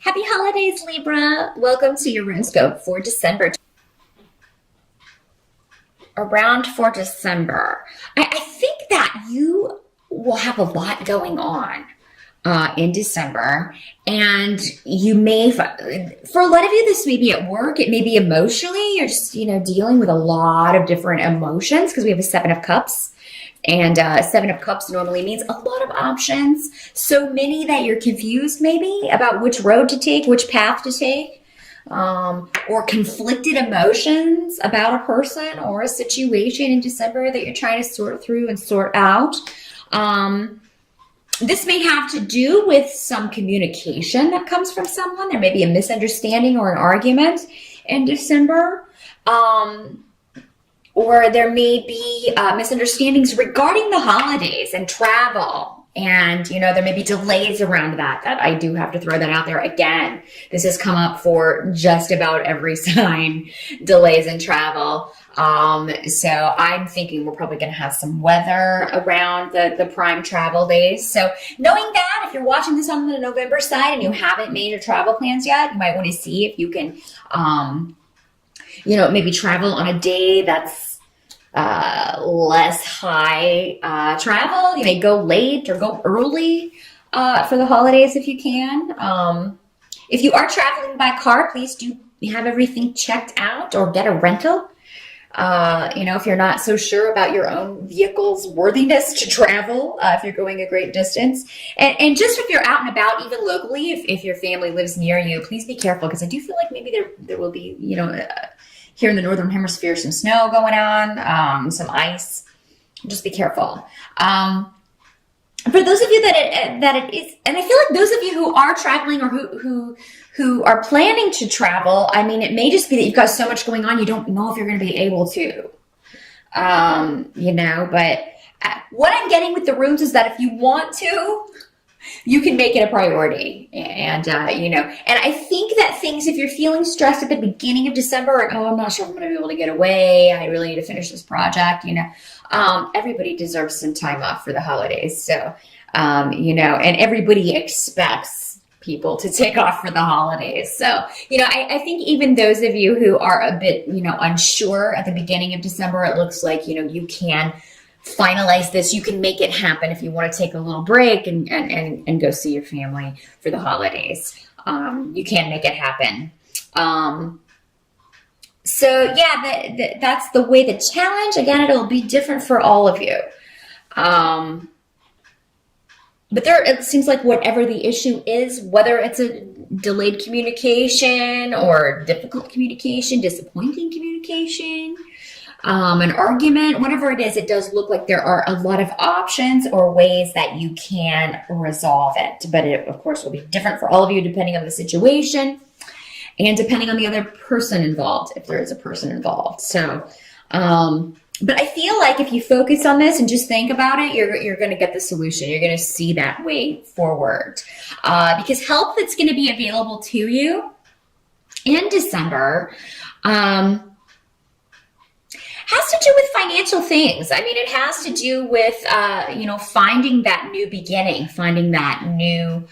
Happy holidays, Libra. Welcome to your RuneScope for December. Around for December. I think that you will have a lot going on in December. And you may, for a lot of you, this may be at work. It may be emotionally. You're just, dealing with a lot of different emotions because we have a Seven of Cups. And Seven of Cups normally means a lot of options. So many that you're confused maybe about which road to take, which path to take, or conflicted emotions about a person or a situation in December that you're trying to sort through and sort out. This may have to do with some communication that comes from someone. There may be a misunderstanding or an argument in December. Or there may be misunderstandings regarding the holidays and travel. And, there may be delays around that. I do have to throw that out there again. This has come up for just about every sign, delays in travel. So I'm thinking we're probably going to have some weather around the prime travel days. So knowing that, if you're watching this on the November side and you haven't made your travel plans yet, you might want to see if you can, maybe travel on a day that's less high travel. You may go late or go early for the holidays if you can. If you are traveling by car, please do have everything checked out or get a rental. If you're not so sure about your own vehicle's worthiness to travel, if you're going a great distance. And just if you're out and about, even locally, if your family lives near you, please be careful because I do feel like maybe there will be, here in the Northern Hemisphere, some snow going on, some ice. Just be careful. For those of you that it is, and I feel like those of you who are traveling or who are planning to travel, I mean, it may just be that you've got so much going on, you don't know if you're going to be able to, but what I'm getting with the runes is that if you want to, you can make it a priority. And, and I think that things, if you're feeling stressed at the beginning of December, and, I'm not sure if I'm going to be able to get away, I really need to finish this project, everybody deserves some time off for the holidays. So, and everybody expects people to take off for the holidays. So, I think even those of you who are a bit, unsure at the beginning of December, it looks like, you can finalize this. You can make it happen if you want to take a little break and go see your family for the holidays. You can make it happen. So yeah, that's the way the challenge. Again, it'll be different for all of you. But it seems like whatever the issue is, whether it's a delayed communication or difficult communication, disappointing communication, an argument, whatever it is, it does look like there are a lot of options or ways that you can resolve it. But it, of course, will be different for all of you depending on the situation and depending on the other person involved, if there is a person involved. So, but I feel like if you focus on this and just think about it, you're going to get the solution. You're going to see that way forward. Because help that's going to be available to you in December, has to do with financial things. I mean, it has to do with, finding that new beginning, finding that new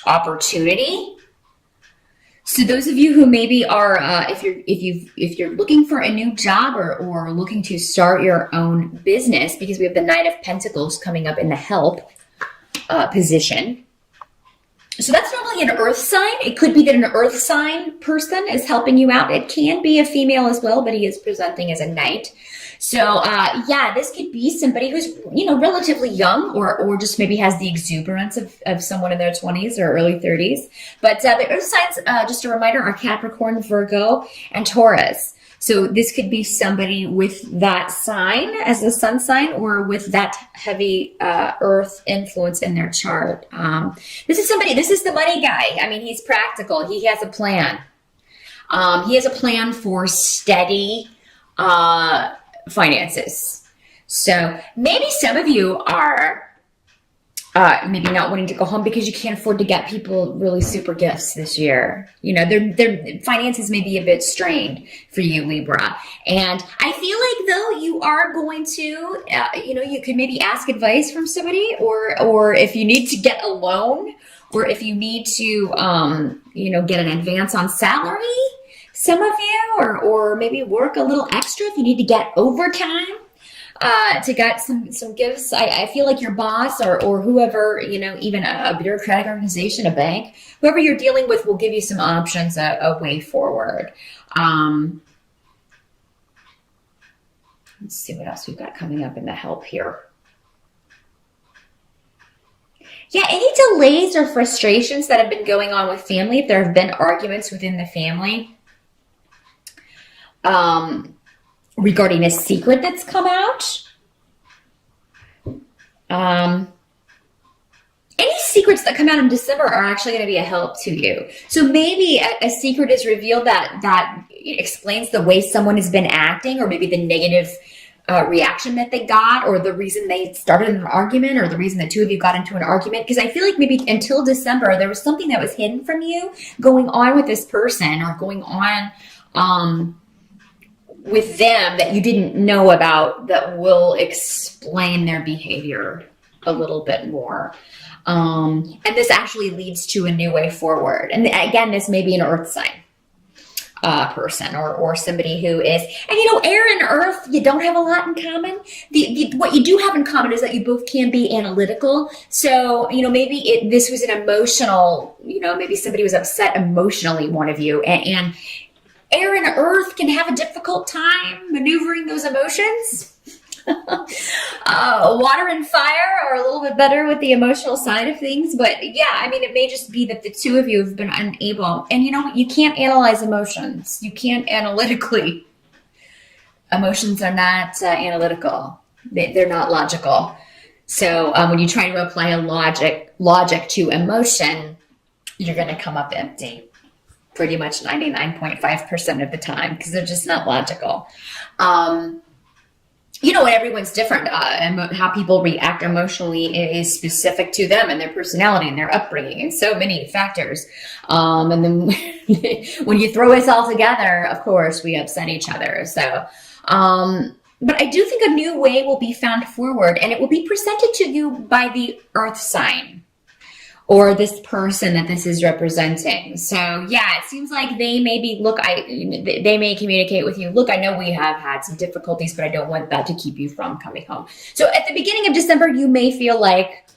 opportunity. So those of you who maybe are, if you're looking for a new job or looking to start your own business, because we have the Knight of Pentacles coming up in the help position. So that's normally an earth sign. It could be that an earth sign person is helping you out. It can be a female as well, but he is presenting as a knight. So, this could be somebody who's, relatively young or just maybe has the exuberance of someone in their 20s or early 30s. But the earth signs, just a reminder, are Capricorn, Virgo, and Taurus. So this could be somebody with that sign as the sun sign or with that heavy earth influence in their chart. This is the money guy. I mean, he's practical. He has a plan. He has a plan for steady finances. So maybe some of you are maybe not wanting to go home because you can't afford to get people really super gifts this year. Their finances may be a bit strained for you, Libra. And I feel like though you are going to, you could maybe ask advice from somebody or if you need to get a loan or if you need to, get an advance on salary, some of you, or maybe work a little extra if you need to get overtime. To get some gifts. I feel like your boss or whoever, even a bureaucratic organization, a bank, whoever you're dealing with will give you some options, a way forward. Let's see what else we've got coming up in the help here. Yeah, any delays or frustrations that have been going on with family, if there have been arguments within the family, regarding a secret that's come out. Any secrets that come out in December are actually going to be a help to you. So maybe a secret is revealed that explains the way someone has been acting, or maybe the negative reaction that they got, or the reason they started an argument, or the reason the two of you got into an argument. Because I feel like maybe until December, there was something that was hidden from you going on with this person, or going on with them that you didn't know about, that will explain their behavior a little bit more. And this actually leads to a new way forward. And again, this may be an earth sign person, or somebody who is, and air and earth, you don't have a lot in common. What you do have in common is that you both can be analytical. So, maybe this was an emotional, maybe somebody was upset emotionally, one of you, and air and earth can have a difficult time maneuvering those emotions. Water and fire are a little bit better with the emotional side of things. But yeah, it may just be that the two of you have been unable. And you know what? You can't analyze emotions. You can't analytically. Emotions are not analytical. They're not logical. So when you try to apply a logic to emotion, you're going to come up empty. Pretty much 99.5% of the time, because they're just not logical. Everyone's different. And how people react emotionally is specific to them and their personality and their upbringing and so many factors. And then when you throw us all together, of course, we upset each other. So, but I do think a new way will be found forward, and it will be presented to you by the earth sign, or this person that this is representing. So yeah, it seems like they maybe they may communicate with you. Look, I know we have had some difficulties, but I don't want that to keep you from coming home. So at the beginning of December, you may feel like,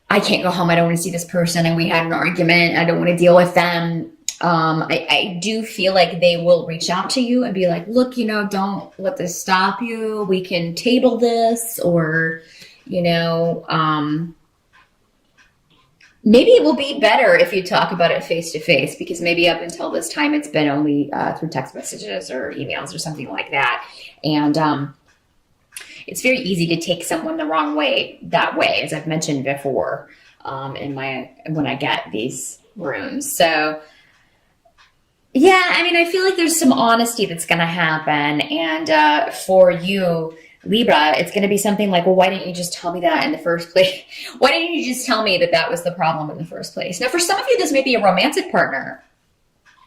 I can't go home. I don't want to see this person, and we had an argument. I don't want to deal with them. I do feel like they will reach out to you and be like, look, don't let this stop you. We can table this, or, maybe it will be better if you talk about it face to face, because maybe up until this time it's been only through text messages or emails or something like that. And it's very easy to take someone the wrong way that way, as I've mentioned before when I get these runes. So yeah, I feel like there's some honesty that's going to happen. And for you, Libra, it's going to be something like, well, why didn't you just tell me that in the first place? Why didn't you just tell me that was the problem in the first place? Now, for some of you, this may be a romantic partner,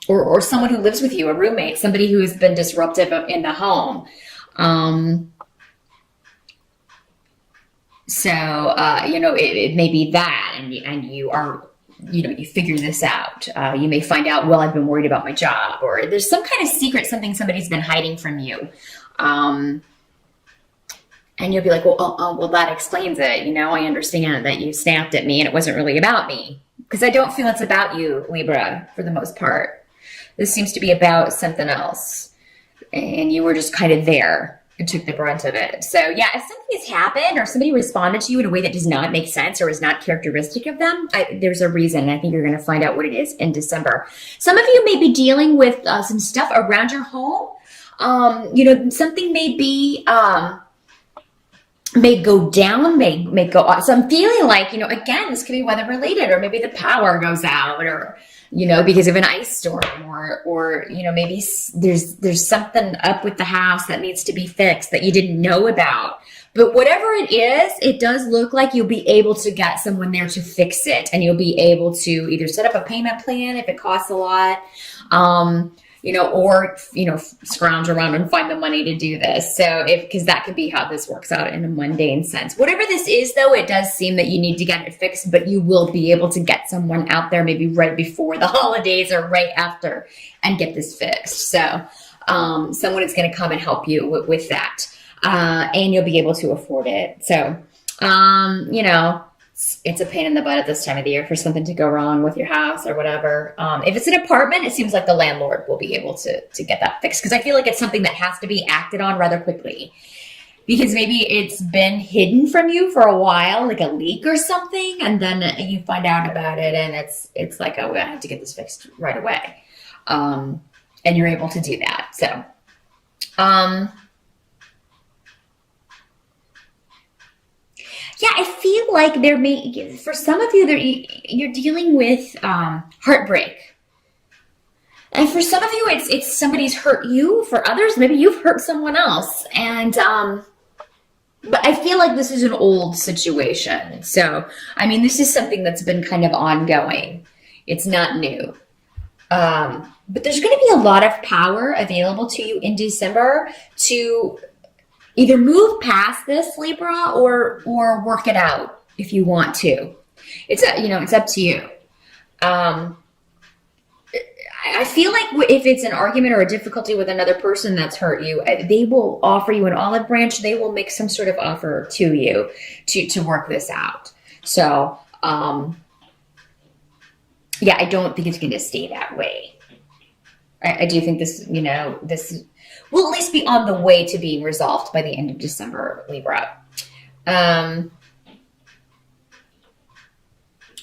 or someone who lives with you, a roommate, somebody who has been disruptive in the home. It may be that, and you are, you figure this out. You may find out, well, I've been worried about my job, or there's some kind of secret, somebody's been hiding from you. And you'll be like, well, that explains it. I understand that you snapped at me and it wasn't really about me. Because I don't feel it's about you, Libra, for the most part. This seems to be about something else. And you were just kind of there and took the brunt of it. So yeah, if something has happened, or somebody responded to you in a way that does not make sense or is not characteristic of them, there's a reason. I think you're going to find out what it is in December. Some of you may be dealing with some stuff around your home. Something may be... may go down, may go up. So I'm feeling like, again, this could be weather related, or maybe the power goes out, or, because of an ice storm, or maybe there's something up with the house that needs to be fixed that you didn't know about. But whatever it is, it does look like you'll be able to get someone there to fix it, and you'll be able to either set up a payment plan if it costs a lot. or, scrounge around and find the money to do this. So because that could be how this works out in a mundane sense. Whatever this is, though, it does seem that you need to get it fixed, but you will be able to get someone out there maybe right before the holidays or right after and get this fixed. So someone is going to come and help you with that. And you'll be able to afford it. So, it's a pain in the butt at this time of the year for something to go wrong with your house or whatever. If it's an apartment, it seems like the landlord will be able to get that fixed, because I feel like it's something that has to be acted on rather quickly, because maybe it's been hidden from you for a while, like a leak or something, and then you find out about it, and it's like, oh, I have to get this fixed right away, and you're able to do that. So, yeah, I feel like for some of you, you're dealing with heartbreak. And for some of you, it's somebody's hurt you. For others, maybe you've hurt someone else. And, but I feel like this is an old situation. So, this is something that's been kind of ongoing. It's not new. But there's going to be a lot of power available to you in December to either move past this, Libra, or work it out if you want to. It's up to you. I feel like if it's an argument or a difficulty with another person that's hurt you, they will offer you an olive branch. They will make some sort of offer to you to work this out. So, yeah, I don't think it's going to stay that way. I do think this will at least be on the way to being resolved by the end of December, Libra.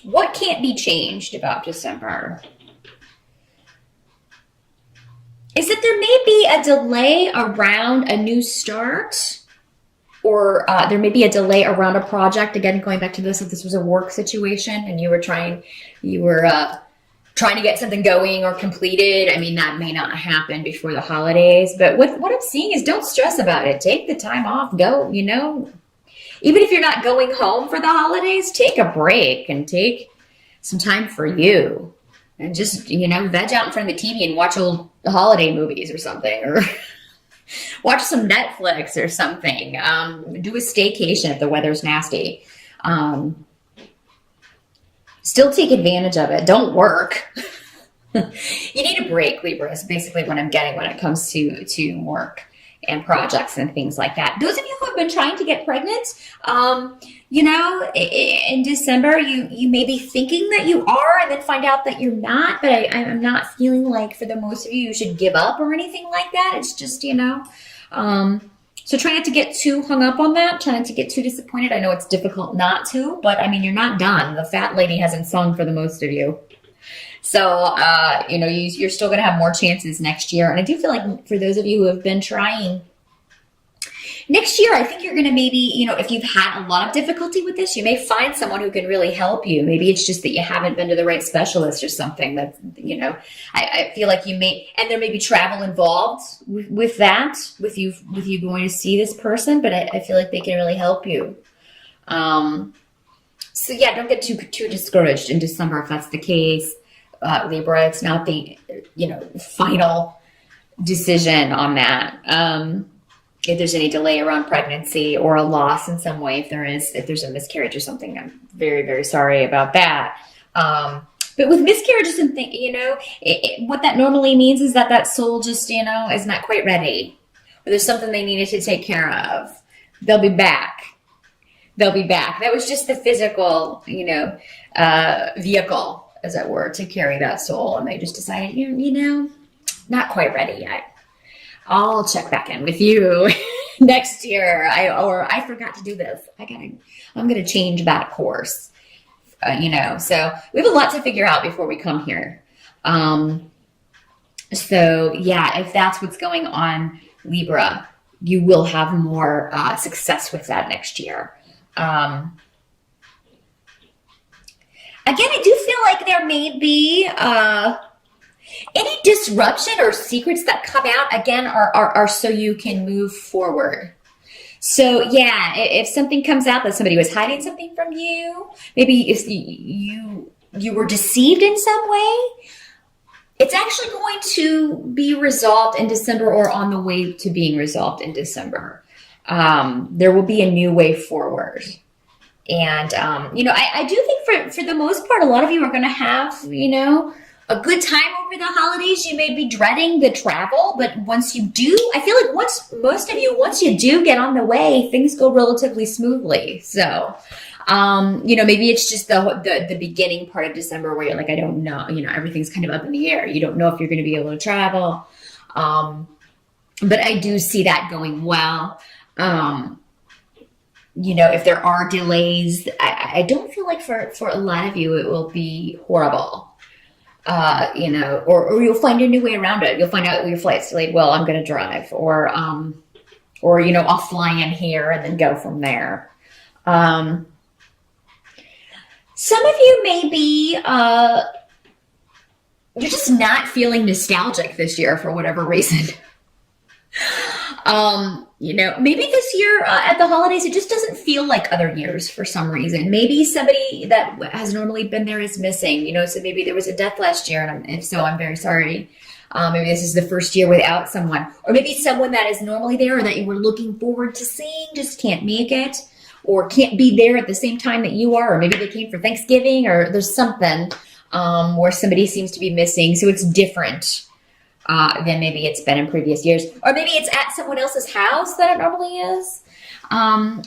What can't be changed about December is that there may be a delay around a new start, or there may be a delay around a project. Again, going back to this, if this was a work situation and you were trying to get something going or completed, that may not happen before the holidays. But what I'm seeing is, don't stress about it. Take the time off. Go, even if you're not going home for the holidays, take a break and take some time for you. And just, veg out in front of the TV and watch old holiday movies or something. Or watch some Netflix or something. Do a staycation if the weather's nasty. Still take advantage of it. Don't work. You need a break, Libra, is basically what I'm getting when it comes to work and projects and things like that. Those of you who have been trying to get pregnant, in December, you may be thinking that you are and then find out that you're not. But I'm not feeling like, for the most of you, you should give up or anything like that. It's just, so try not to get too hung up on that. Try not to get too disappointed. I know it's difficult not to, but you're not done. The fat lady hasn't sung for the most of you. So, you're still going to have more chances next year. And I do feel like for those of you who have been trying next year, I think you're going to maybe, if you've had a lot of difficulty with this, you may find someone who can really help you. Maybe it's just that you haven't been to the right specialist or something. That, I feel like you may, and there may be travel involved with that, with you going to see this person, but I feel like they can really help you. So yeah, don't get too discouraged in December if that's the case. Libra, it's not the, final decision on that. If there's any delay around pregnancy or a loss in some way, if there's a miscarriage or something, I'm very, very sorry about that. But with miscarriages and things, what that normally means is that soul just, is not quite ready, or there's something they needed to take care of. They'll be back. That was just the physical, vehicle, as it were, to carry that soul. And they just decided, not quite ready yet. I'll check back in with you next year. I forgot to do this. I'm going to change that course. So we have a lot to figure out before we come here. So yeah, if that's what's going on, Libra, you will have more success with that next year. Again, I do feel like there may be any disruption or secrets that come out, again, are so you can move forward. So yeah, if something comes out that somebody was hiding something from you, maybe if you were deceived in some way, It's actually going to be resolved in December or on the way to being resolved in December. There will be a new way forward. And, I do think for the most part, a lot of you are going to have, a good time over the holidays. You may be dreading the travel, but once you do, I feel like once you do get on the way, things go relatively smoothly. So, maybe it's just the beginning part of December where you're like, I don't know, everything's kind of up in the air. You don't know if you're going to be able to travel. But I do see that going well. If there are delays, I don't feel like for a lot of you, it will be horrible. Or you'll find a new way around it. You'll find out your flight's delayed. Well, I'm going to drive, or I'll fly in here and then go from there. Some of you may be, you're just not feeling nostalgic this year for whatever reason. Maybe this year at the holidays, it just doesn't feel like other years for some reason. Maybe somebody that has normally been there is missing, so maybe there was a death last year, and if so, I'm very sorry. Maybe this is the first year without someone, or maybe someone that is normally there or that you were looking forward to seeing just can't make it, or can't be there at the same time that you are, or maybe they came for Thanksgiving, or there's something where somebody seems to be missing, so it's different than maybe it's been in previous years. Or maybe it's at someone else's house that it normally is.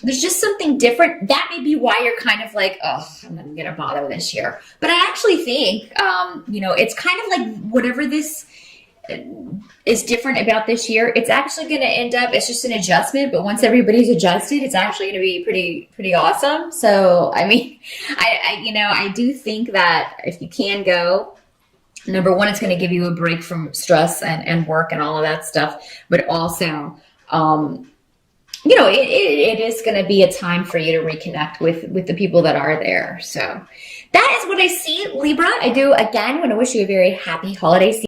There's just something different. That may be why you're kind of like, oh, I'm not going to bother this year. But I actually think, it's kind of like whatever this is different about this year, it's actually going to end up, it's just an adjustment. But once everybody's adjusted, it's actually going to be pretty awesome. So, I mean, I do think that if you can go, number one, it's going to give you a break from stress and work and all of that stuff. But also, it is going to be a time for you to reconnect with the people that are there. So that is what I see, Libra. I do, again, want to wish you a very happy holiday season.